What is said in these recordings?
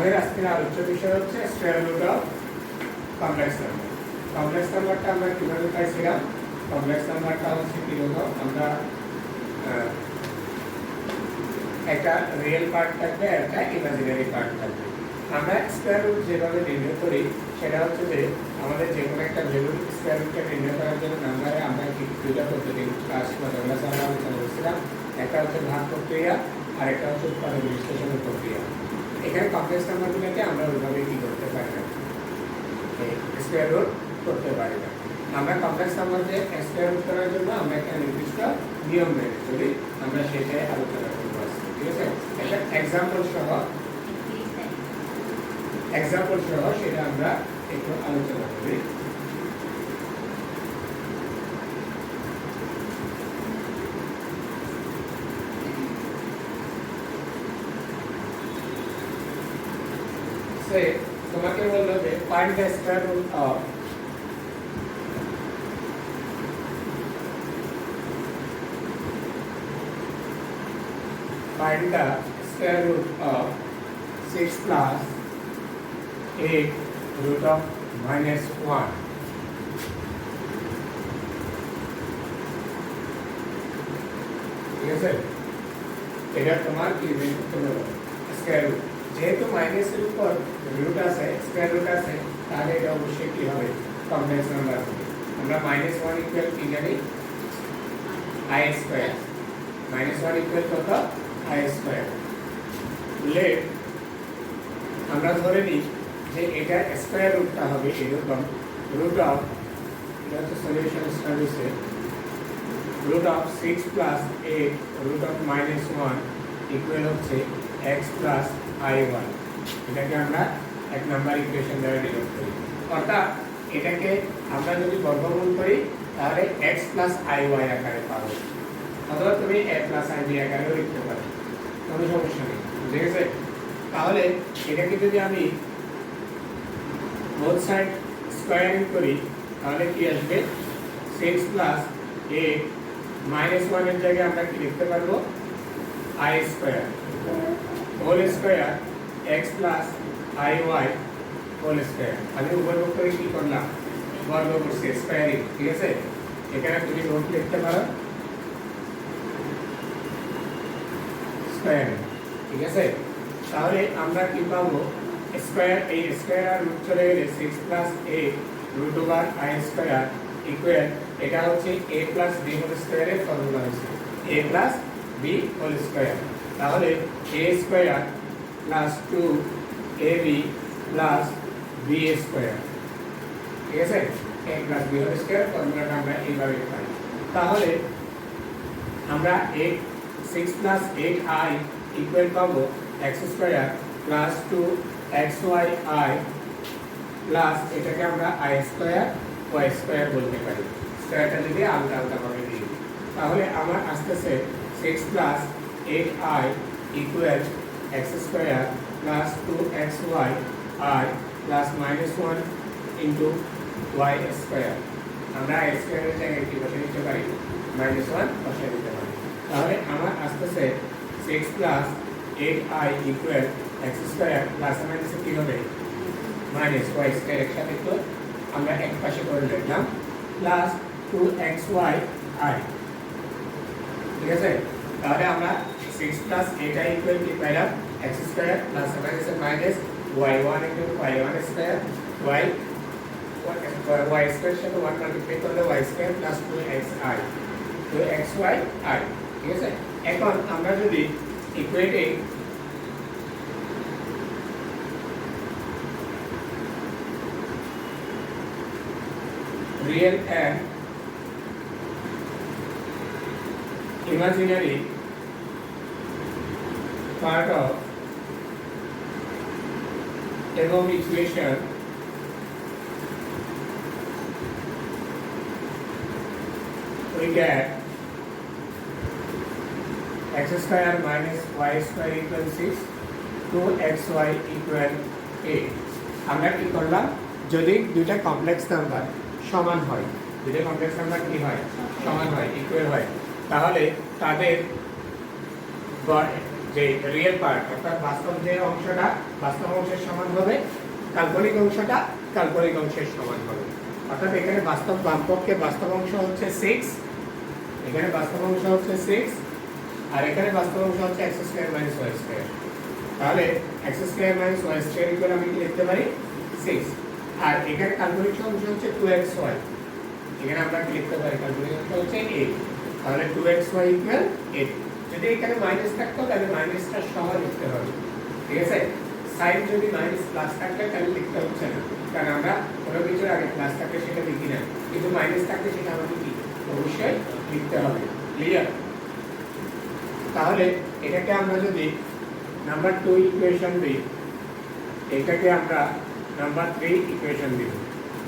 আমাদের আজকের আলোচ্য বিষয় হচ্ছে square root of complex number. Complex নাম্বারটা আমরা কিভাবে পাইছিলাম? কমপ্লেক্স নাম্বারটা হচ্ছে কি হলো, আমরা একটা রিয়েল পার্ট থাকবে আর একটা ইমাজিনারি পার্ট থাকবে। আমরা স্কয়ার রুট যেভাবে নির্ণয় করি সেটা হচ্ছে যে আমাদের যে কোনো একটা ভ্যালুর স্কয়ার রুটটা নির্ণয় করার জন্য নাম্বারে আমরা দুইটা পদ্ধতি ক্লাস বা ক্লাসে আমরা আলোচনা করছিলাম। একটা হচ্ছে ভাগ প্রক্রিয়া আর একটা হচ্ছে উৎপাদক বিশ্লেষণের প্রক্রিয়া। এখানে কমপ্লেক্স নাম্বারগুলোকে আমরা ওইভাবে কি করতে পারি না, স্কয়ার রুট করতে পারি না। আমরা কমপ্লেক্স নাম্বারকে স্কয়ার রুট করার জন্য আমরা একটা নির্দিষ্ট নিয়ম মেনে চলি, আমরা সেটাই আলোচনা করব আজকে। ঠিক আছে, একটা এক্সাম্পল সহ সেটা আমরা একটু আলোচনা করি। তোমাকে বললো যে find the square root of find the square root of 6 plus 8 root of minus 1. ঠিক আছে, এটা তোমার কি বের করতে হবে? স্কয়ার রুট, যেহেতু মাইনাসের উপর রুট আছে, স্কয়ার রুট আছে, তাহলে এটা অবশ্যই কি হবে? কমপ্লেক্স নাম্বার হবে। আমরা -1 ইকুয়াল কি জানি? i square. -1 ইকুয়াল কত? i square. লেট আমরা ধরে নিই যে এটা স্কয়ার রুটটা হবে এরকম, রুট অফ, এটা হচ্ছে সলিউশন স্টাডিসে, root of 6 plus 8 root of -1 equal হচ্ছে x প্লাস i1। এটাকে আমরা এক নাম্বার ইকুয়েশন দ্বারা ডিনোট করি। অর্থাৎ এটাকে আমরা যদি বর্গমূল করি তাহলে x প্লাস iy আকারে পাবো, অথবা তুমি a প্লাস ib আকারেও লিখতে পারো, কোনো সমস্যা নেই। ঠিক আছে, তাহলে এটাকে যদি আমি বোথ সাইড স্কয়ারিং করি তাহলে কি আসবে? 6 প্লাস 8 -1 এর জায়গায় আমরা কি লিখতে পারবো? i square whole square x plus iy whole square. আমি উভয় পক্ষে কি করলাম? বর্গ করছি, স্কয়ারিং। ঠিক আছে, এখানে তুমি নোট লিখতে পারো স্কয়ারিং। ঠিক আছে, তাহলে আমরা কি পাবো? স্কয়ার, এই স্কয়ার আর রুট চলে গেলে 6 plus 8 root over i square equal, এটা হচ্ছে a প্লাস b হোল স্কয়ারের ফর্মুলা হচ্ছে a plus b whole square. তাহলে a square plus 2ab plus b square. ঠিক আছে, a plus b whole square ফর্মুলাটা আমরা এইভাবে পাই। তাহলে আমরা 6 প্লাস 8i ইকুয়াল পাবো x square plus 2xyi plus এটাকে আমরা i স্কয়ার y স্কয়ার বলতে পারি, স্কয়ারটা যদি আলাদা আলাদা ভাবে দিই। তাহলে আমার আসতেছে 6 plus 8i equal x square plus 2xyi plus -1 into y square. আমরা i স্কয়ারের জায়গায় কি বসে দিতে পারি? -1 বসে দিতে পারি। তাহলে আমার আসতেছে 6 plus 8i equal x square plus minus কি হবে? মাইনাস y স্কয়ার একসাথে তো আমরা এক পাশে করে লিখলাম প্লাস 2xyi। ঠিক আছে, তাহলে আমরা 6 প্লাস 8i ইকুয়াল কি পাইলাম? x square plus minus minus y1 into y1 square y square সাথে 1 মাল্টিপ্লাই করলে y square plus 2xi 2xyi। ঠিক আছে, এখন আমরা যদি equating real and imaginary part of above equation, we get x square minus y square equal 6, 2xy equal 8। আমরা কি করলাম? যদি দুইটা কমপ্লেক্স নাম্বার সমান হয়, দুইটা কমপ্লেক্স নাম্বার কি হয়? সমান হয়, ইকুয়াল হয়, তাহলে তাদের যে রিয়েল পার্ট অর্থাৎ বাস্তব যে অংশটা বাস্তব অংশের সমান হবে, কাল্পনিক অংশটা কাল্পনিক অংশের সমান হবে। অর্থাৎ এখানে বাস্তব বামপক্ষে বাস্তব অংশ হচ্ছে 6, এখানে বাস্তব অংশ হচ্ছে 6 আর এখানে বাস্তব অংশ হচ্ছে x square minus y square. তাহলে x square minus y square equal আমি কি লিখতে পারি 6, আর এখানে কাল্পনিক অংশ হচ্ছে 2xy, এখানে আমরা কি লিখতে পারি কাল্পনিক অংশ হচ্ছে 8, তাহলে 2xy ইকুয়াল 8। যদি এখানে মাইনাস থাকতো তাহলে মাইনাসটা সহ লিখতে হবে, ঠিক আছে। সাইন যদি মাইনাস প্লাস থাকলে তাহলে লিখতে হচ্ছে না, কারণ আমরা কোনো কিছুর আগে প্লাস থাকলে সেটা লিখি না, কিন্তু মাইনাস থাকলে সেটা আমাদের কি অবশ্যই লিখতে হবে। ক্লিয়ার? তাহলে এটাকে আমরা যদি নাম্বার 2 ইকুয়েশন দিই, এটাকে আমরা নাম্বার 3 ইকুয়েশন দিব,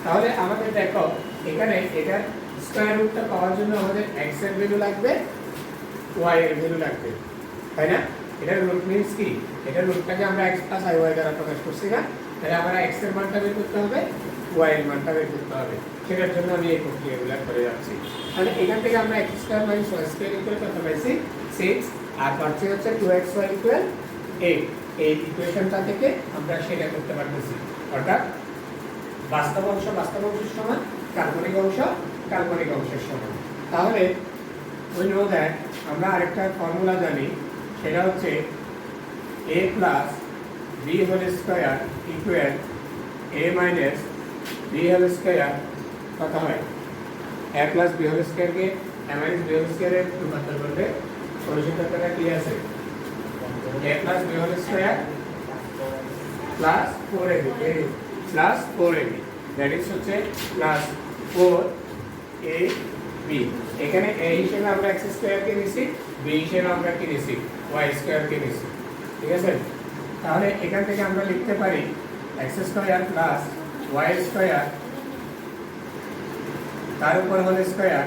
তাহলে আমাদের দেখো এখানে এটার স্কয়ার রুটটা পাওয়ার জন্য আমাদের x এর ভ্যালু লাগবে, y এর ভ্যালু লাগবে, তাই না? এটার রুট মিন্স কি, এটার রুটটাকে আমরা x প্লাস iy দ্বারা প্রকাশ করছি না, তাহলে আমরা x এর মানটা বের করতে হবে, y এর মানটা বের করতে হবে। সেটার জন্য আমি এই প্রক্রিয়াগুলো করে যাচ্ছি। তাহলে এখান থেকে আমরা x square minus y square equal কত পাইছি 6, আর পাচ্ছি হচ্ছে 2xy ইকুয়াল 8। এই ইকুয়েশনটা থেকে আমরা সেটা করতে পারতেছি, অর্থাৎ বাস্তব অংশ বাস্তব অংশের সমান, কাল্পনিক অংশ কাল্পনিক অংশের সমান। তাহলে উই নো দ্যাট আমরা আরেকটা ফর্মুলা জানি, সেটা হচ্ছে a plus b whole square equal a minus b whole square কত হয়, a প্লাস b হোল স্কয়ারকে a মাইনাস b হোল স্কয়ারে রূপান্তর করলে সলিউশন তত্ত্বটা কি আছে, a plus b whole square plus 4ab plus 4ab, that is হচ্ছে প্লাস 4ab। এখানে a হিসেবে আমরা x স্কয়ার কে নিছি, b হিসেবে আমরা কি নিছি y স্কয়ার কে নিছি, ঠিক আছে। তাহলে এখান থেকে আমরা লিখতে পারি x square plus y square তার উপর হোল স্কয়ার,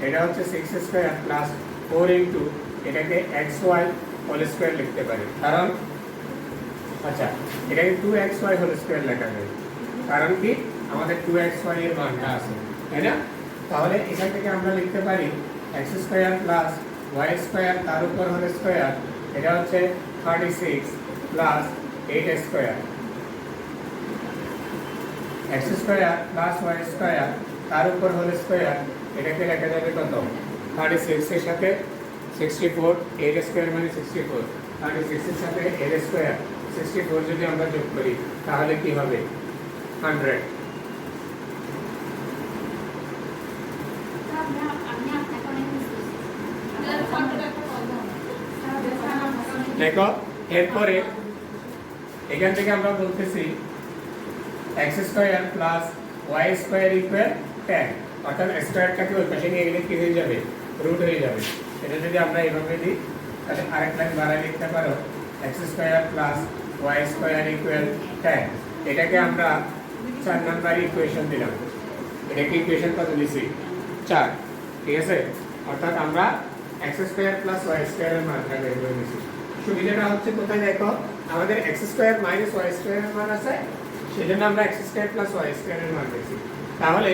এটা হচ্ছে 6 স্কয়ার প্লাস 4 ইনটু এটাকে xy হোল স্কয়ার লিখতে পারি, কারণ আচ্ছা এটাকে 2xy হোল স্কয়ার লেখা যায়, কারণ কি আমাদের 2xy এর মানটা আছে, তাই না। তাহলে এখান থেকে আমরা লিখতে পারি x square plus y square তার উপর হোল স্কয়ার, এটা হচ্ছে 36 plus 8 square, x square plus y square তার উপর হোল স্কয়ার, এটাকে লেখা যাবে কত 36 এর সাথে 64, 8 স্কয়ার মানে 64, 36 এর সাথে 8 স্কয়ার 64 যদি আমরা যোগ করি তাহলে কি হবে 100। দেখো এরপরে এখান থেকে আমরা বলতেছি x square plus y square equal 10, অর্থাৎ স্কয়ারটাকে ওই পাশে নিয়ে গেলে কি হয়ে যাবে রুট হয়ে যাবে। এটা যদি আমরা এইভাবে দিই তাহলে আরেক লাইন বাড়ায় লিখতে পারো x square plus y square equal 10, এটাকে আমরা 4 নাম্বার ইকুয়েশন দিলাম, এটাকে ইকুয়েশন কত দিছি 4, ঠিক আছে। অর্থাৎ আমরা x স্কয়ার প্লাস y স্কয়ারের মানটা বের করে নিয়েছি। সুবিধাটা হচ্ছে কোথায় দেখো, আমাদের x স্কয়ার মাইনাস y স্কয়ারের মান আছে, সেজন্য আমরা x স্কয়ার প্লাস y স্কয়ারের মান পেয়েছি। তাহলে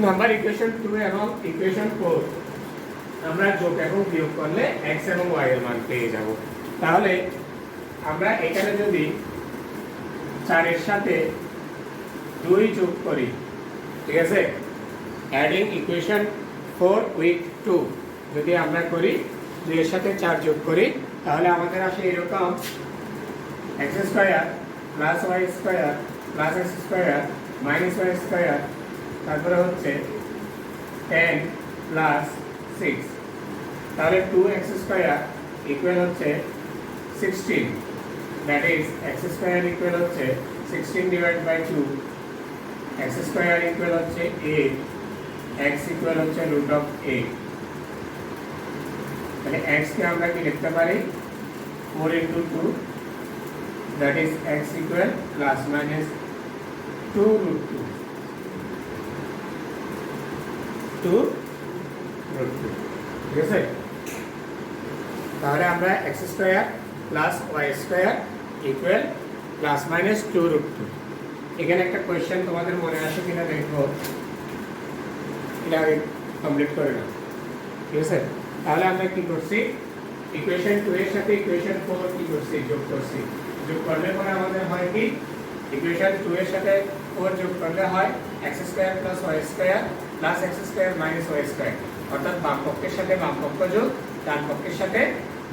নাম্বার ইকুয়েশন 2 এবং ইকুয়েশন 4 আমরা যোগ এবং বিয়োগ করলে x এবং y এর মান পেয়ে যাব। তাহলে আমরা এখানে যদি 4 এর সাথে 2 যোগ করি, ঠিক আছে, অ্যাডিং ইকুয়েশন 4 উইথ 2 যদি আমরা করি, 2 এর সাথে 4 যোগ করি, তাহলে আমাদের আসে এরকম x square plus y square plus x square minus y square, তারপরে হচ্ছে 10 প্লাস 6, তাহলে 2x স্কয়ার ইকুয়াল হচ্ছে 16, that is x square equal হচ্ছে 16 divided by 2, x square equal হচ্ছে 8, x ইকুয়াল হচ্ছে রুট অফ 8। তাহলে x কে আমরা কি লিখতে পারি 4 into 2, that is x equal plus minus 2 root 2, 2 root 2, ঠিক আছে। তাহলে আমরা x square plus y square equal plus minus 2 root 2। এখানে একটা কোয়েশ্চেন তোমাদের মনে আসে কিনা দেখো, এটা আগে কমপ্লিট করে নাও, ঠিক আছে। তাহলে আমরা কি করছি ইকুয়েশন 2 এর সাথে ইকুয়েশন 4 কি করছি যোগ করছি যোগ করলে পরে আমাদের হয় কি ইকুয়েশন 2 এর সাথে 4 যোগ করলে হয় x square plus y square plus x square minus y square অর্থাৎ বাম পক্ষের সাথে বাম পক্ষ যোগ ডান পক্ষের সাথে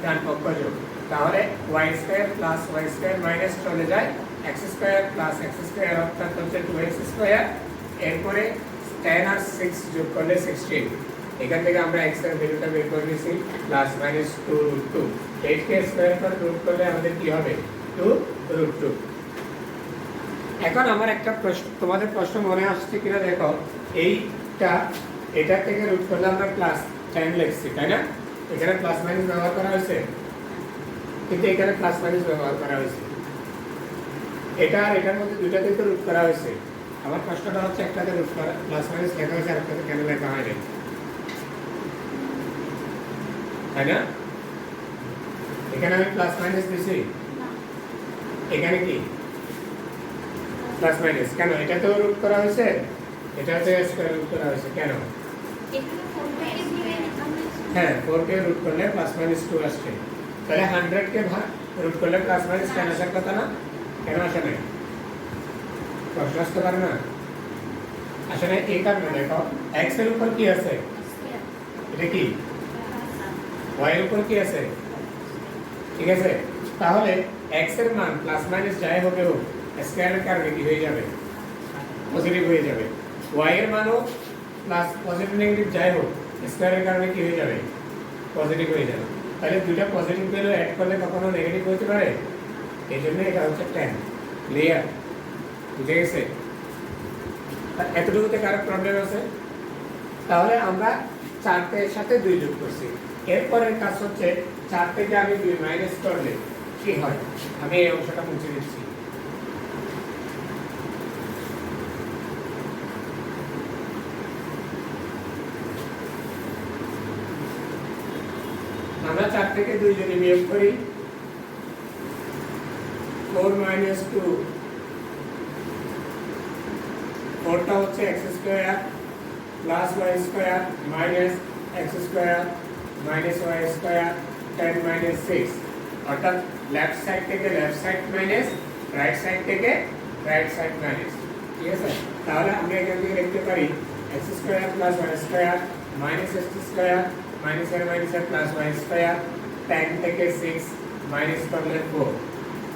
ডান পক্ষ যোগ তাহলে y square plus y square minus চলে যায় x square plus x square অর্থাৎ হচ্ছে 2x স্কয়ার এরপরে 10 আর 6 যোগ করলে 16 এখান থেকে আমরা x এর ভ্যালুটা বের করে নিয়েছি প্লাস মাইনাস 2√2 8 কে স্কয়ার করে রুট করলে আমাদের কি হবে 2√2 এখন আমার একটা প্রশ্ন তোমাদের প্রশ্ন মনে আসছে কিনা দেখো এইটা এটা থেকে রুট করলে আমরা প্লাস 10 লিখছি তাই না এখানে প্লাস মাইনাস ব্যবহার করা হয়েছে কিন্তু এখানে প্লাস মাইনাস ব্যবহার করা হয়েছে এটা আর এটার মধ্যে দুইটাতেই তো রুট করা হয়েছে আমার প্রশ্নটা হচ্ছে একটাতে রুট করা প্লাস মাইনাস লেখা হয়েছে আর একটাতে কেন লেখা হয়নি তাই না এখানে আমি প্লাস মাইনাস দিছি এখানে কি প্লাস মাইনাস কেন এটা তো রুট করা হয়েছে এটাতে স্কয়ার রুট করা হয়েছে কেন হ্যাঁ 4 কে রুট করলে প্লাস মাইনাস 2 আসছে তাহলে 100 কে রুট করলে প্লাস মাইনাস 10 আসার কথা না কেন আসে না প্রশ্ন আসতে পারে না আসলে এই কারণে দেখো x এর উপর কি আছে এটা কি y এর উপর কি আছে ঠিক আছে তাহলে x এর মান প্লাস মাইনাস যাই হবে হোক স্কয়ারের কারণে কি হয়ে যাবে পজিটিভ হয়ে যাবে y এর মানও প্লাস পজিটিভ নেগেটিভ যাই হোক স্কয়ারের কারণে কি হয়ে যাবে পজিটিভ হয়ে যাবে তাহলে দুটো পজিটিভ ভ্যালু অ্যাড করলে কখনো নেগেটিভ হতে পারে এইজন্য এটা হচ্ছে 10 ক্লিয়ার বুঝে গেছে এতটুকুতে কারো প্রবলেম আছে তাহলে আমরা 4 এর সাথে 2 যোগ করছি এরপরের কাজ হচ্ছে 4 থেকে আমি 2 মাইনাস করলে কি হয় আমি এই অংশটা মুছে দিচ্ছি আমরা 4 থেকে 2 যদি বিয়োগ করি 4 মাইনাস 2 4 টা হচ্ছে x square plus y square minus x square minus y square 10 minus 6 অর্থাৎ লেফট সাইড থেকে left side minus right side থেকে রাইট সাইড মাইনাস ঠিক আছে তাহলে আমরা এখান থেকে লিখতে পারি x square plus y square minus x square minus এর মাইনাস এর প্লাস y স্কয়ার 10 থেকে 6 মাইনাস করলে 4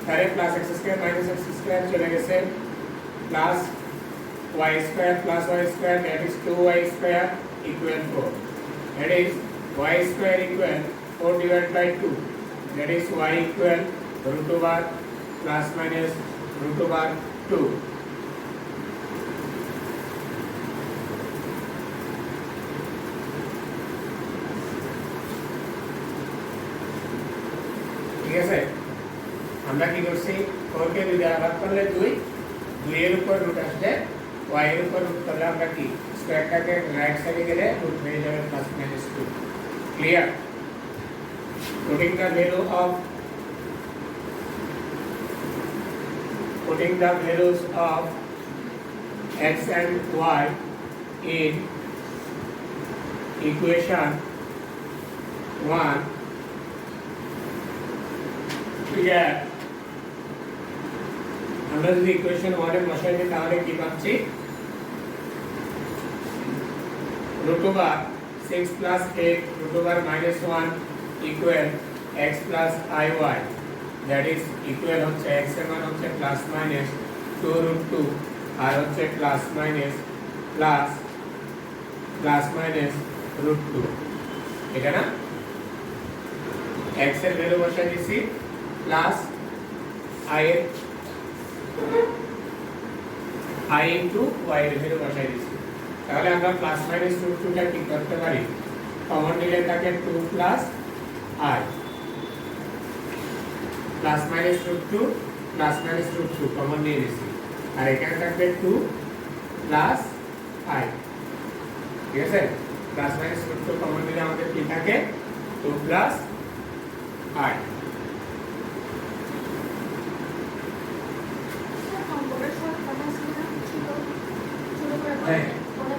তাহলে plus x square minus x square চলে গেছে plus y square plus y square that is 2y square equal 4 that is y square equal 4 divided by 2 that is y equal root over plus minus root over 2 ঠিক আছে আমরা কি করছি 4 কে 2 দ্বারা ভাগ করলে 2 2 এর উপর রুট আসবে y এর উপর রুট করলে আমরা কি স্কয়ারটাকে রাইট সাইডে গেলে রুট হয়ে যাবে plus minus 2 clear putting the values of x and y in equation 1 we get আমরা যদি ইকুয়েশন 1 এ বসাই দিই তাহলে কি পাচ্ছি root over 6 plus 8 root over minus 1 equal x plus iy that is equal হচ্ছে x এর মান হচ্ছে plus minus 2 root 2 আর হচ্ছে plus minus root 2 এটা না x এর ভ্যালু বসাই দিছি প্লাস i এর i into y এর ভ্যালু বসাই দিছি তাহলে আমরা প্লাস মাইনাস রুট 2 টা কি করতে পারি কমন নিলে থাকে 2 plus i plus minus root 2 common নিয়ে নিছি আর এখানে থাকবে 2 প্লাস i ঠিক আছে প্লাস মাইনাস রুট 2 কমন নিলে আমাদের কি থাকে 2 প্লাস i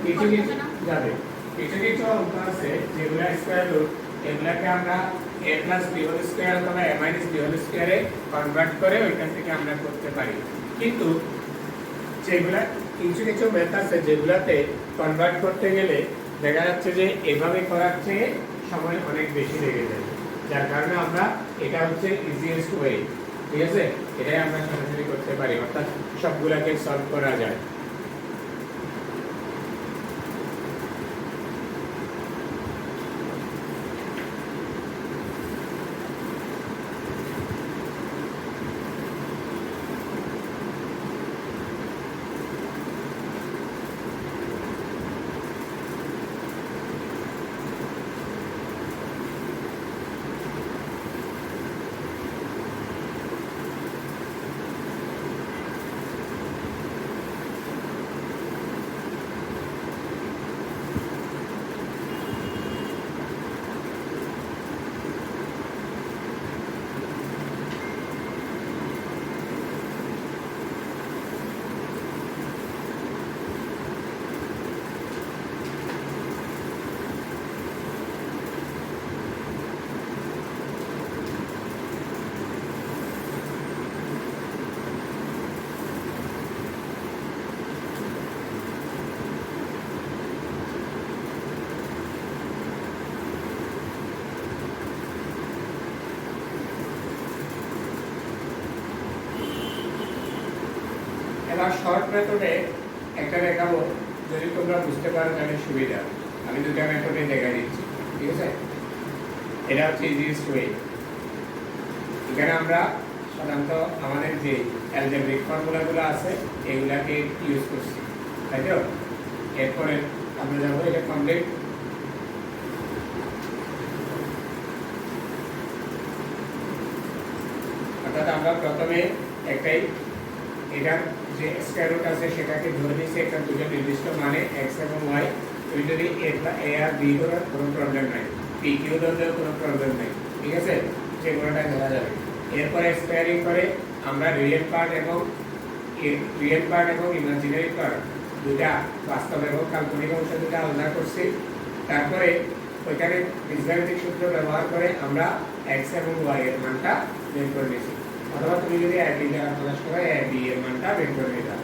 কিছু কিছু যাবে কিছু কিছু অঙ্ক আছে যেগুলো স্কয়ার রুট এগুলাকে আমরা a plus b whole square অথবা a মাইনাস b হোল স্কয়ারে কনভার্ট করে ওইখান থেকে আমরা করতে পারি। কিন্তু যেগুলা কিছু কিছু মেথড আছে যেগুলাতে কনভার্ট করতে গেলে দেখা যাচ্ছে যে এভাবে করার চেয়ে সময় অনেক বেশি লেগে যায়, যার কারণে আমরা এটা হচ্ছে ইজিয়েস্ট ওয়ে, ঠিক আছে, এটাই আমরা সরাসরি করতে পারি, অর্থাৎ সবগুলাকে সলভ করা যায়। এবার শর্ট মেথডে একটা দেখাবো, যদি তোমরা বুঝতে পারো তাহলে সুবিধা। আমি দুটো মেথডে দেখা দিচ্ছি, ঠিক আছে। এটা হচ্ছে ইজিয়েস্ট ওয়ে। এখানে আমরা সাধারণত আমাদের যে অ্যালজেব্রিক ফর্মুলাগুলো আছে এগুলাকে ইউজ করছি, তাই তো। এরপরে আমরা যাবো এটা কমপ্লিট। অর্থাৎ আমরা প্রথমে একটাই এটা যে স্কয়ার রুট আছে সেটাকে ধরে নিয়েছি একটা দুটো নির্দিষ্ট মানে x এবং y। তুমি যদি a আর b ধরো কোনো প্রবলেম নাই, p q ধরলেও কোনো প্রবলেম নাই, ঠিক আছে, যে কোনোটা ধরা যাবে। এরপরে স্কয়ারিং করে আমরা রিয়েল পার্ট এবং ইমাজিনারি পার্ট দুটা, বাস্তব এবং কাল্পনিক অংশ দুটা আলাদা করছি। তারপরে ওইখানে বীজগাণিতিক সূত্র ব্যবহার করে আমরা x এবং y এর মানটা বের করে নিয়েছি। অথবা তুমি যদি a b দ্বারা প্রকাশ করো a b এর মানটা বের করে নিতে,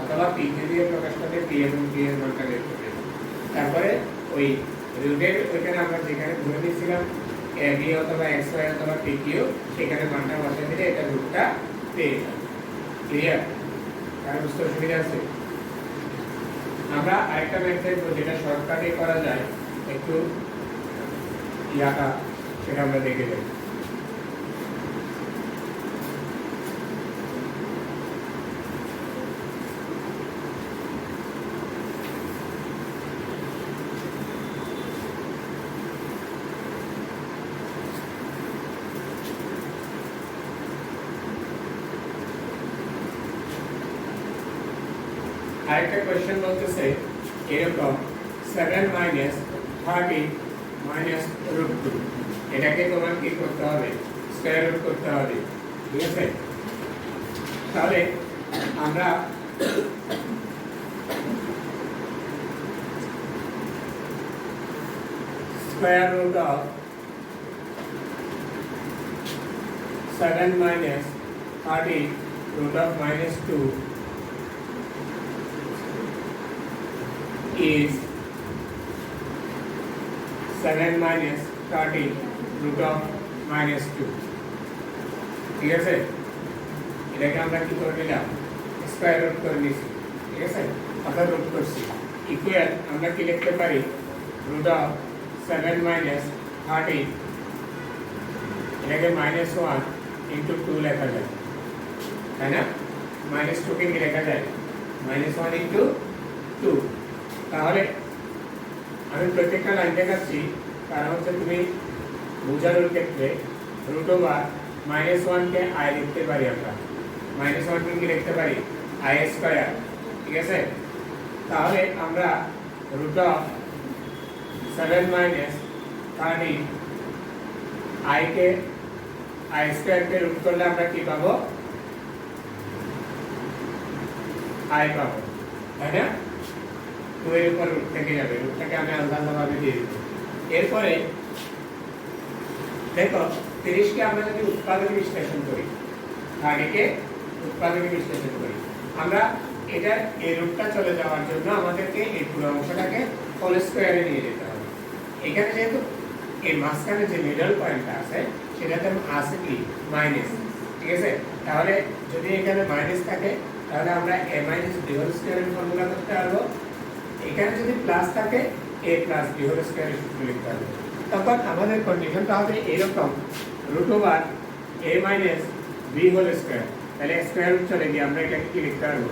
অথবা p q দিয়ে প্রকাশ করলে p এবং p এর মানটা বের করে নিতে। তারপরে ওই রুটের ওইখানে আমরা যেখানে ধরে নিয়েছিলাম a b অথবা x y অথবা p q, সেখানে মানটা বসাই দিলে এটা রুটটা পেয়ে যাবে। ক্লিয়ার? তার বুঝতে সুবিধা আছে। আমরা আরেকটা মেথড যেটা শর্টকাটে করা যায়, একটু ইয়াটা সেটা আমরা দেখে যাই। আরেকটা কোশ্চেন বলতেছে এরকম 7 মাইনাস 30 মাইনাস √2, এটাকে তোমার কি করতে হবে, স্কয়ার রুট করতে হবে, ঠিক আছে। তাহলে আমরা square root of 7 minus 30 root of minus 2 is 7 minus 30 root of minus 2, ঠিক আছে। এটাকে আমরা কি করে নিলাম, স্কয়ার রুট করে নিয়েছি, ঠিক আছে, অর্থাৎ রুট করছি। ইকুয়াল আমরা কি লিখতে পারি, root of 7 minus 30, এটাকে -1 into 2 লেখা যায়, তাই না। -2 কে কি লেখা যায়, -1 into 2। তাহলে আমি প্রত্যেকটা লাইন দেখাচ্ছি, কারণ হচ্ছে তুমি বোঝানোর ক্ষেত্রে রুট ওভার -1 কে i লিখতে পারি আমরা, -1 কে কি লিখতে পারি i স্কয়ার, ঠিক আছে। তাহলে আমরা রুট অফ 7 মাইনাস 30 i কে i স্কয়ার কে রুট করলে আমরা কি পাবো, i পাবো, তাই না। 2 এর উপর রুট থেকে যাবে, রুটটাকে আমি আলাদাভাবে দিয়ে দেব। এরপরে দেখো 30 কে আমরা যদি উৎপাদকে বিশ্লেষণ করি, 30 কে উৎপাদকে বিশ্লেষণ করি, আমরা এটা এই রূপটা চলে যাওয়ার জন্য আমাদেরকে এই পুরো অংশটাকে হোল স্কয়ারে নিয়ে যেতে হবে। এখানে যেহেতু এই মাঝখানে যে মিডল পয়েন্টটা আছে সেটাতে আছে কি মাইনাস, ঠিক আছে? তাহলে যদি এখানে মাইনাস থাকে তাহলে আমরা a মাইনাস b হোল স্কয়ারের ফর্মুলা করতে পারবো। এখানে যদি প্লাস থাকে a প্লাস b হোল স্কয়ারের সূত্র লিখতে পারবো। তখন আমাদের কন্ডিশনটা হবে এরকম root over a minus b whole square, তাহলে স্কয়ার রুট চলে গিয়ে আমরা এটাকে কি লিখতে পারবো,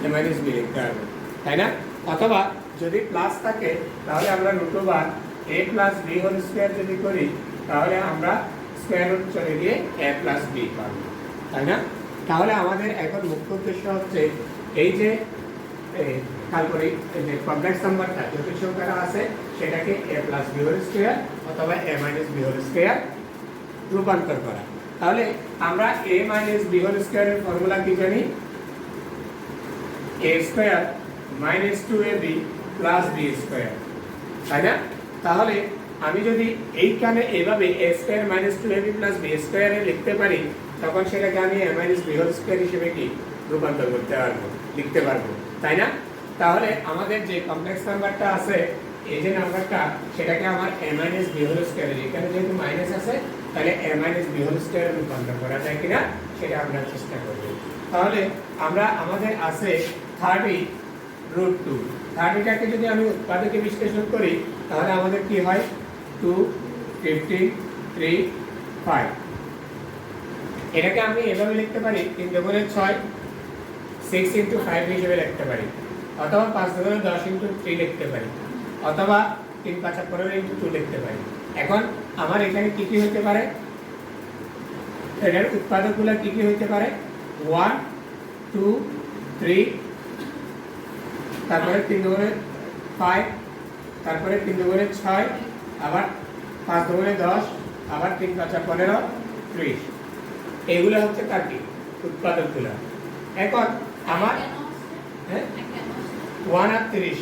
a মাইনাস b লিখতে পারবো, তাই না? অথবা যদি প্লাস থাকে তাহলে আমরা root over a plus b whole square যদি করি তাহলে আমরা স্কয়ার রুট চলে গিয়ে a প্লাস b পাবো, তাই না? তাহলে আমাদের এখন মুখ্য উদ্দেশ্য হচ্ছে এই যে কাল্পনিক যে কমপ্লেক্স নাম্বারটা জটিল সংখ্যাটা আছে সেটাকে a plus b whole square অথবা a minus b whole square রূপান্তর করা। তাহলে আমরা a মাইনাস b হোল স্কয়ারের ফর্মুলা কি জানি, a square minus 2ab plus b square, তাই না? তাহলে আমি যদি এইখানে এইভাবে a square minus 2ab plus b স্কয়ারে লিখতে পারি তখন সেটাকে আমি a minus b whole square হিসেবে কি রূপান্তর করতে পারবো, লিখতে পারবো, তাই না? তাহলে আমাদের যে কমপ্লেক্স নাম্বারটা আছে এই যে নাম্বারটা সেটাকে আমার a মাইনাস b হোল স্কয়ারে, এখানে যেহেতু মাইনাস আছে তাহলে a মাইনাস b হোল স্কয়ারে রূপান্তর করা যায় কিনা সেটা আমরা চেষ্টা করব। তাহলে আমরা আমাদের আছে 30 রুট 2, 30টাকে যদি আমি উৎপাদকে বিশ্লেষণ করি তাহলে আমাদের কি হয় 2 15 3 5। এটাকে আমি এভাবে লিখতে পারি 3 দুগুণে 6 6 ইনটু 5 হিসেবে লিখতে পারি, অথবা 5 দুগুণে 10 ইনটু 3 লিখতে পারি, অথবা 3 5 15 ইনটু 2 লিখতে পারি। এখন আমার এখানে কি কি হতে পারে, এটার উৎপাদকগুলো কি কি হতে পারে 1 2 3, তারপরে 3 দুগুণে 5, তারপরে 3 দুগুণে 6, আবার 5 দুগুণে 10, আবার 3 5 15 30। এগুলো হচ্ছে তার কি উৎপাদকগুলো। এখন আমার 1 আর 30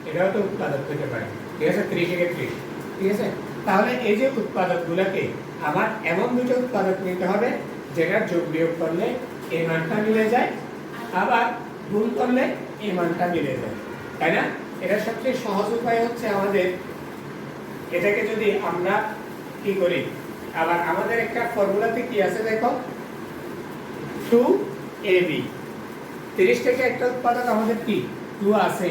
এটাও তো উৎপাদক হতে পারে, ঠিক আছে? 30 থেকে 30, ঠিক আছে? তাহলে এই যে উৎপাদকগুলোকে আমার এমন দুটো উৎপাদক নিতে হবে যেটা যোগ বিয়োগ করলে এই মানটা মিলে যায়, আবার গুণ করলে এই মানটা মিলে যায়, তাই না? এটা সবচেয়ে সহজ উপায় হচ্ছে আমাদের এটাকে যদি আমরা কি করি, আবার আমাদের একটা ফর্মুলাতে কি আছে দেখো 2ab, 30 থেকে একটা উৎপাদক আমাদের কি 2 আছে,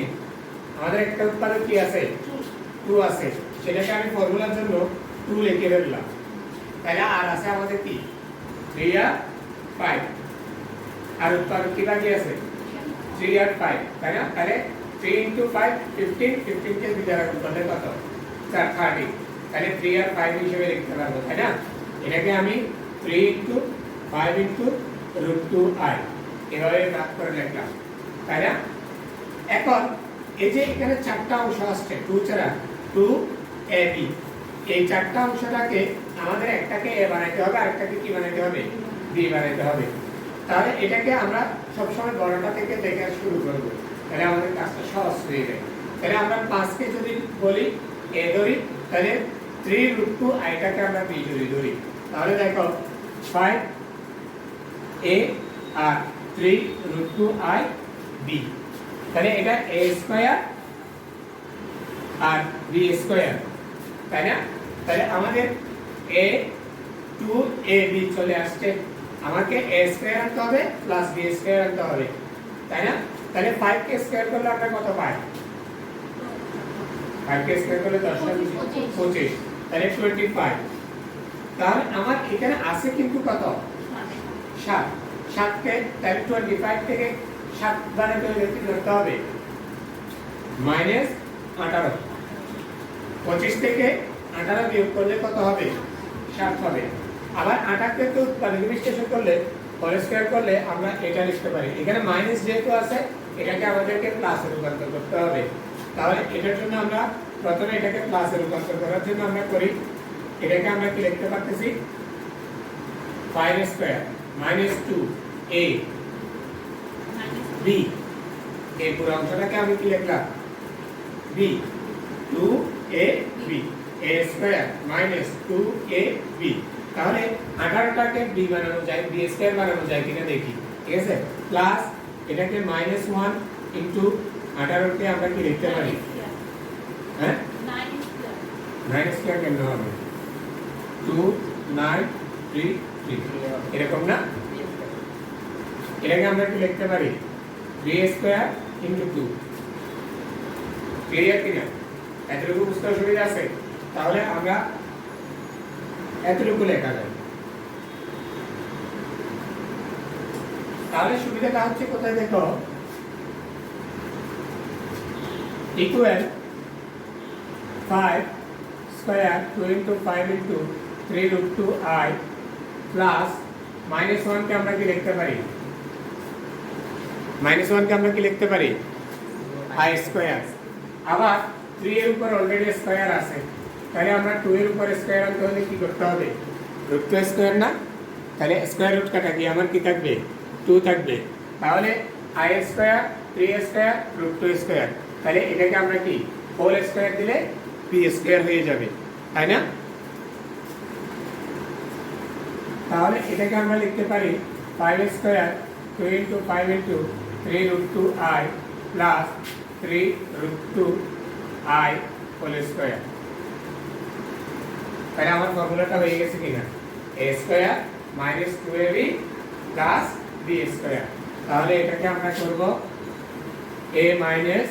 আমাদের একটা উৎপাদক কি আছে 2 আছে, সেটাকে আমি ফর্মুলার জন্য 2 লিখে ফেললাম, তাহলে আর আছে আমাদের কি 3 আর 5, আর উৎপাদক কি বাকি আছে 3 আর 5, তাই না? তাহলে 3 ইনটু 5 15, 15 কে 2 দ্বারা গুণ করলে কত 30, তাহলে 3 আর 5 হিসেবে লিখতে পারবো, তাই না? এটাকে আমি 3 ইনটু 5 ইনটু রুট 2i এভাবে ভাগ করে লিখলাম, তাই না? এখন এই যে এখানে চারটা অংশ আসছে 2 ছাড়া 2ab, এই চারটা অংশটাকে আমাদের একটাকে a বানাইতে হবে, আরেকটাকে কি বানাইতে হবে b বানাইতে হবে। তাহলে এটাকে আমরা সবসময় বড়টা থেকে দেখে শুরু করব, তাহলে আমাদের কাজটা সহজ হয়ে যায়। তাহলে আমরা 5 কে যদি বলি a ধরি তাহলে 3 রুট 2i টাকে আমরা b ধরি, তাহলে দেখো 5a আর 3 রুট 2i b, তাহলে এটা a স্কয়ার আর b স্কয়ার, তাই না? তাহলে আমাদের a 2ab চলে আসছে, আমাকে a স্কয়ার আনতে হবে প্লাস b স্কয়ার আনতে হবে, তাই না? তাহলে 5 কে স্কয়ার করলে আমরা কত পাই, 5 কে স্কয়ার করলে 10 আর 25, তাহলে 25। তাহলে আমার এখানে আছে কিন্তু কত 7, 7 কে তাহলে 25 থেকে 7 বানাতে হলে কি করতে হবে -18, 25 থেকে 18 বিয়োগ করলে কত হবে 7 হবে। আবার 28 কে তো উৎপাদক বিশ্লেষণ করলে হোল স্কয়ার করলে আমরা এটা লিখতে পারি, এখানে মাইনাস যেহেতু আছে এটাকে আমাদেরকে প্লাসে রূপান্তর করতে হবে। তাহলে এটার জন্য আমরা প্রথমে এটাকে প্লাসে রূপান্তর করার জন্য আমরা করি, এটাকে আমরা কি লিখতে পারতেছি 5 স্কয়ার মাইনাস 2a b, এই পুরো অংশটাকে আমি কি লিখলাম b 2ab, a square minus 2ab। তাহলে 18টাকে b বানানো যায়, b স্কয়ার বানানো যায় কিনা দেখি, ঠিক আছে। প্লাস এটাকে -1 ইনটু 18 কে আমরা কি লিখতে পারি? হ্যাঁ 9 স্কয়ার কেন হবে? 2 9 3 3 এরকম না? এটাকে আমরা কি লিখতে পারি? b square into 2। ক্লিয়ার কিনা? এতটুকু বুঝতে অসুবিধা আছে? তাহলে আমরা এতটুকু লেখা যায়। তাহলে সুবিধাটা হচ্ছে কোথায় দেখো, equal 5 square 2 into 5 into 3 root 2i plus -1 কে আমরা কি লিখতে পারি? -1 কে আমরা কি লিখতে পারি? i square. আবার 3 এর উপর অলরেডি স্কয়ার আছে, তাহলে আমরা 2 এর উপর স্কয়ার আনতে হলে কি করতে হবে? রুট 2 স্কয়ার না? তাহলে স্কয়ার রুট কাটা কি আমার কি থাকবে? 2 থাকবে। তাহলে i square 3 square root 2 square, তাহলে এটাকে আমরা কি হোল স্কয়ার দিলে p স্কয়ার হয়ে যাবে, তাই না? তাহলে এটাকে আমরা লিখতে পারি 5 square 2 into 5 into 3 root 2i plus 3 root 2i whole square. তাহলে আমার ফর্মুলাটা হয়ে গেছে কিনা? a square minus 2ab plus b square. তাহলে এটাকে আমরা করব a minus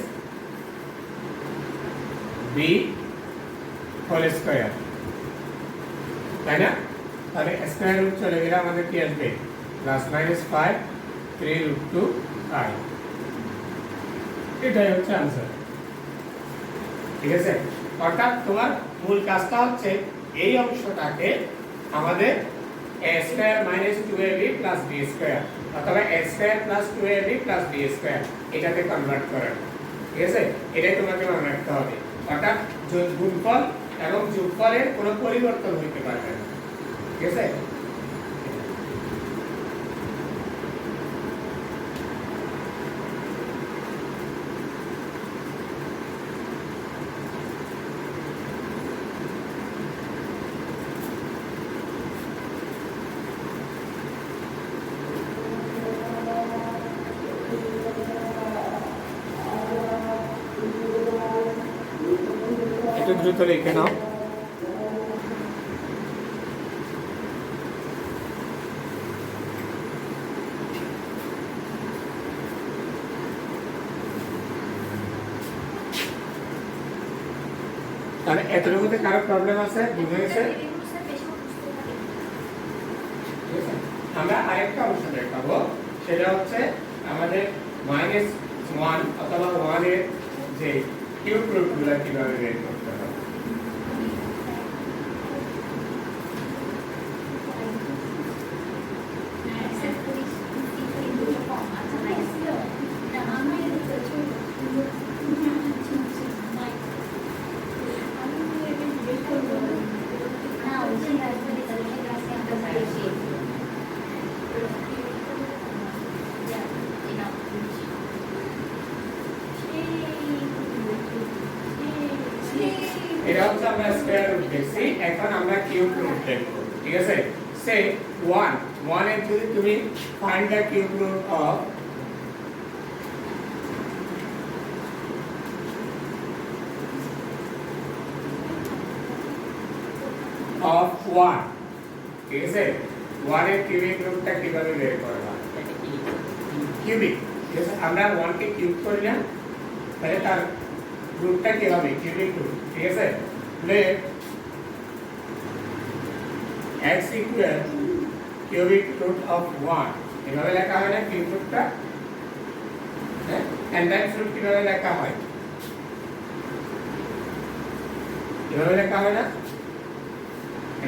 b whole square, তাই না? তাহলে স্কয়ার রুট চলে গেলে আমাদের কি আসবে? Plus minus 5 3 root 2i। এটাই হচ্ছে आंसर, ঠিক আছে। অর্থাৎ তোমার মূল কাজটা হচ্ছে এই অংশটাকে আমাদের a square minus 2ab plus b square অথবা a square plus 2ab plus b square এটাতে কনভার্ট করা, ঠিক আছে। এটাই তোমাকে মনে রাখতে হবে। অর্থাৎ গুণফল এবং যোগফলের কোনো পরিবর্তন হতে পারবে না, ঠিক আছে। একটু দ্রুত লিখে নাও। তাহলে এতটুকুতে কারো প্রবলেম আছে? বুঝে গেছে? আমরা আরেকটা অংশ দেখাবো, সেটা হচ্ছে আমাদের -1 অথবা 1 এর যে কিউব রুটগুলো কিভাবে বের করতে হবে। এটা হচ্ছে আমরা স্কয়ার রুট দেখছি, এখন আমরা কিউব রুট দেখব, ঠিক আছে। সে 1 এর যদি তুমি find the cube root of 1, ঠিক আছে। 1 এর কিউবিক রুটটা কিভাবে বের করবা? কিউবিক, ঠিক আছে। আমরা 1 কে কিউব করি না, তাহলে তার রুটটা কি হবে? কিউবিক রুট, ঠিক আছে। let x equal cubic root of 1 এভাবে লেখা হয় না কিউব রুটটা? হ্যাঁ, n টাইমস রুট কিভাবে লেখা হয়? এভাবে লেখা হয় না?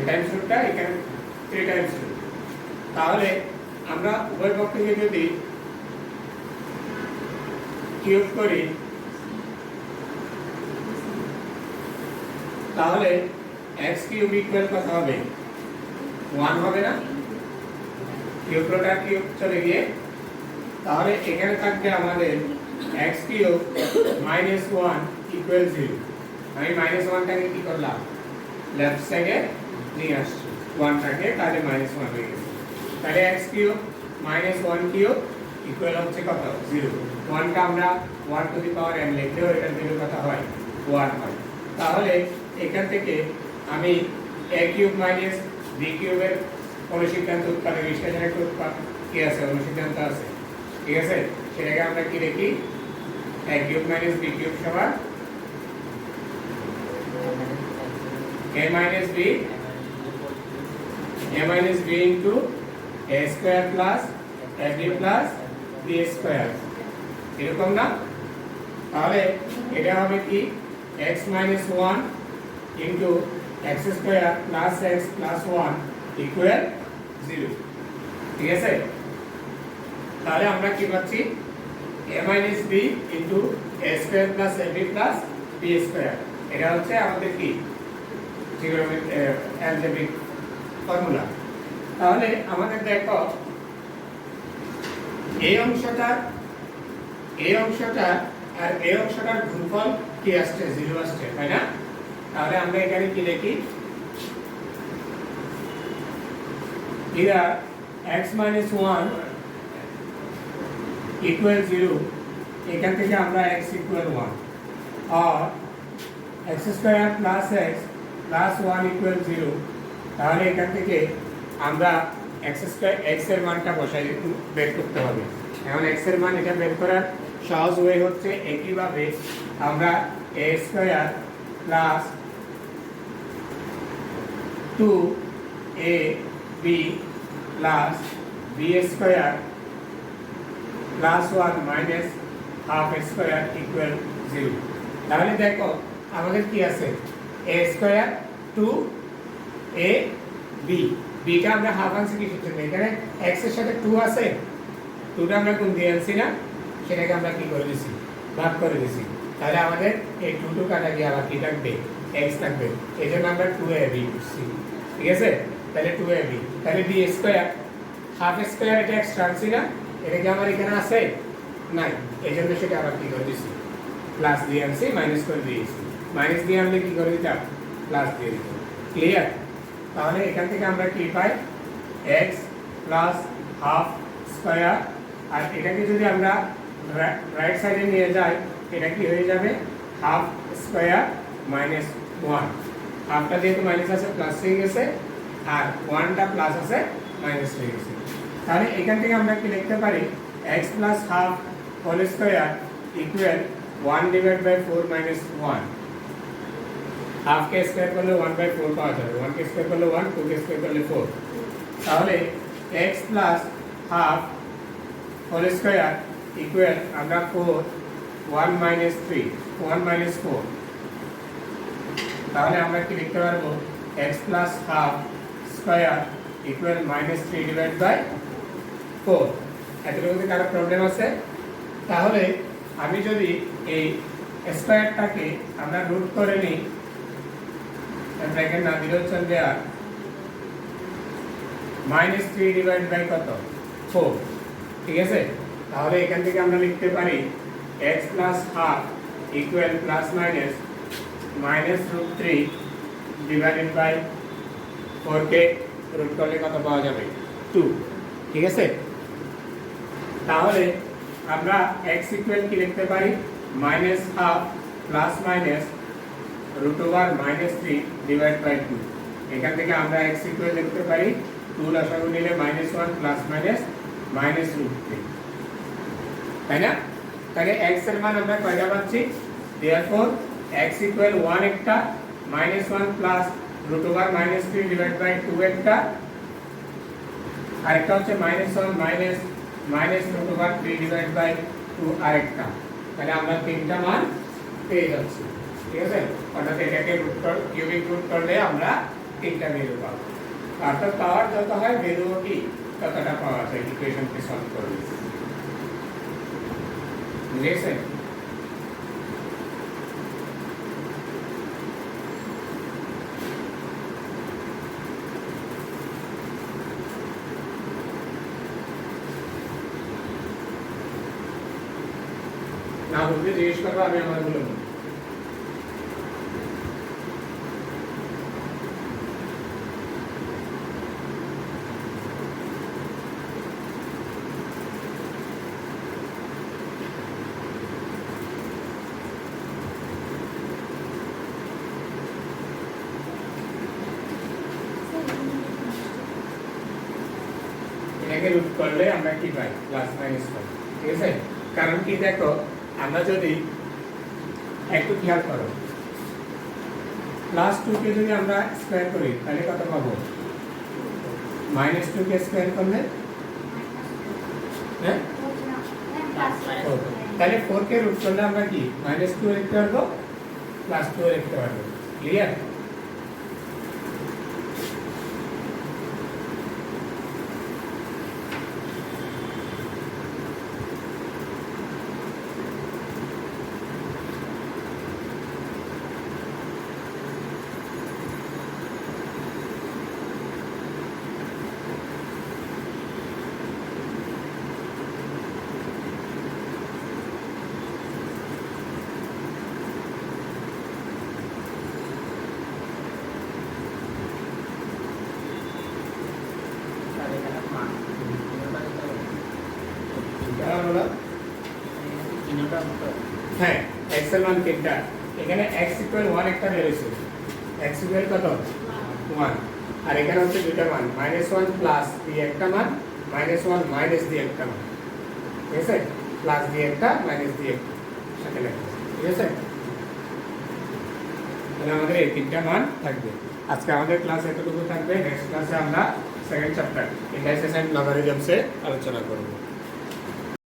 n টাইমস রুটটা এখানে 3 টাইমস রুট। তাহলে আমরা উভয় পক্ষকে যদি কিউব করি তাহলে x কিউব ইকুয়াল কত হবে? 1 হবে না? কিউব রুট আর কিউব চলে গিয়ে তাহলে এখানে থাকবে আমাদের x কিউব -1 ইকুয়াল 0। আমি -1 টাকে কি করলাম? লেফট সাইডে নিয়ে আসছি 1টাকে, তাহলে -1 হয়ে গেছে। তাহলে x cube minus 1 cube equal হচ্ছে কত 0। 1 টা আমরা 1 টু দি পাওয়ার n লিখলেও এটার ভ্যালু কত হয় 1 হয়। তাহলে এখান থেকে আমি a কিউব মাইনাস b কিউবের অনুসিদ্ধান্ত উৎপাদক বিশ্লেষণের একটা কি আছে, অনুসিদ্ধান্ত আছে, ঠিক আছে? সেটাকে আমরা কি দেখি, a cube minus b cube সমান a minus b into a square plus ab plus b square, এরকম না? তাহলে এটা হবে কি x minus 1 into x square plus x plus 1 equal 0, ঠিক আছে? তাহলে আমরা কি পাচ্ছি a minus b into a square plus ab plus b square, এটা হচ্ছে আমাদের কি অ্যালজেব্রিক ফর্মুলা। তাহলে আমাদের দেখো এই অংশটা আর এই অংশটার গুণফল কি আসছে 0 আসছে, তাই না? তাহলে আমরা এখানে কি লিখি, either x minus 1 equal 0, এখান থেকে আমরা x equal 1 or x square plus x plus 1 equal 0, তাহলে এখান থেকে আমরা x স্কয়ার x এর মানটা বসাই বের করতে হবে। এখন x এর মান এটা বের করার সহজ ওয়ে হচ্ছে একইভাবে আমরা a square plus 2ab plus b square plus 1 minus half square equal 0। তাহলে দেখো আমাদের কি আছে a স্কয়ার 2ab, বিটা আমরা হাফ আনছি কি সূত্রে, এখানে x এর সাথে 2 আছে, 2টা আমরা গুণ দিয়ে আনছি না, সেটাকে আমরা কি করে দিছি ভাগ করে দিছি। তাহলে আমাদের এই 2 কাটা গিয়ে আবার কি থাকবে x থাকবে, এজন্য আমরা 2ab করছি, ঠিক আছে? তাহলে 2ab, তাহলে b স্কয়ার হাফ স্কয়ার এটা x আনছি না, এটা কি আমার এখানে আছে নাই, এজন্য সেটা আবার কি করে দিছি প্লাস দিয়ে আনছি, মাইনাস করে দিয়েছি, মাইনাস দিয়ে আনলে কি করে দিতাম প্লাস দিয়ে দিতাম, ক্লিয়ার? তাহলে এখান থেকে আমরা কি পাই x প্লাস হাফ স্কয়ার, আর এটাকে যদি আমরা রাইট সাইডে নিয়ে যাই এটা কি হয়ে যাবে হাফ স্কয়ার মাইনাস 1, হাফটা যেহেতু মাইনাস আছে প্লাস হয়ে গেছে, আর 1টা প্লাস আছে মাইনাস হয়ে গেছে। তাহলে এখান থেকে আমরা কি লিখতে পারি x plus half whole square equal 1 divide by 4 minus 1, half কে স্কয়ার করলে 1/4 পাওয়া যাবে, 1 কে স্কয়ার করলে 1, 2 কে স্কয়ার করলে 4। তাহলে x plus half whole square equal আমরা 4 1 মাইনাস 3 1 মাইনাস 4, তাহলে আমরা কি লিখতে পারবো x plus half square equal minus 3 divide by 4। এতটুকু কি কারো প্রবলেম আছে? তাহলে আমি যদি এই স্কয়ারটাকে আমরা রুট করে নিই, ব্র্যাকেট না দিলেও চলবে, আর মাইনাস 3 ডিভাইড বাই কত 4, ঠিক আছে? তাহলে এখান থেকে আমরা লিখতে পারি x plus half equal plus minus minus root 3 divided by 4 কে রুট করলে কত পাওয়া যাবে 2, ঠিক আছে? তাহলে আমরা x ইকুয়াল কি লিখতে পারি minus half plus minus root over minus 3 divide by 2, এখান থেকে আমরা x ইকুয়াল লিখতে পারি 2 লসাগু নিলে minus 1 plus minus minus root 3, তাই না? তাহলে x এর মান আমরা কয়টা পাচ্ছি, therefore x ইকুয়াল 1 একটা, minus 1 plus root over minus 3 divide by 2 একটা, আরেকটা হচ্ছে minus 1 minus minus root over 3 divide by 2 আরেকটা। তাহলে আমরা তিনটা মান পেয়ে যাচ্ছি, ঠিক আছে? অর্থাৎ এটাকে কিউবিক রুট করলে আমরা তিনটা ভ্যালু পাবো, অর্থাৎ পাওয়ার যত হয় ভ্যালু কি ততটা পাওয়া যায় ইকুয়েশনকে সলভ করলে, বুঝেছেন? না বুঝলে জিজ্ঞেস করবো, আমি আমার বলে বলবো। এটাকে রুট করলে আমরা কি পাই প্লাস মাইনাস পাই ঠিক আছে কারণ কি দেখো আমরা যদি একটু খেয়াল করো প্লাস 2 কে যদি আমরা স্কয়ার করি তাহলে কত পাবো মাইনাস 2 কে স্কয়ার করলে হ্যাঁ তাহলে 4 কে রুট করলে আমরা কি মাইনাস 2 লিখতে পারবো প্লাস 2 লিখতে পারবো ক্লিয়ার হ্যাঁ x এর মান তিনটা এখানে x ইকুয়াল 1 একটা বেরিয়েছে x ইকুয়াল কত 1 আর এখানে হচ্ছে দুইটা মান -1 প্লাস দিয়ে একটা মান -1 মাইনাস দিয়ে একটা মান ঠিক আছে প্লাস দিয়ে একটা মাইনাস দিয়ে একটা সাথে লেখা ঠিক আছে তাহলে আমাদের এই তিনটা মান থাকবে আজকে আমাদের ক্লাস এতটুকু থাকবে নেক্সট ক্লাসে আমরা সেকেন্ড চ্যাপ্টার ইন্ডাইসেস এন্ড লগারিদমস এ আলোচনা করব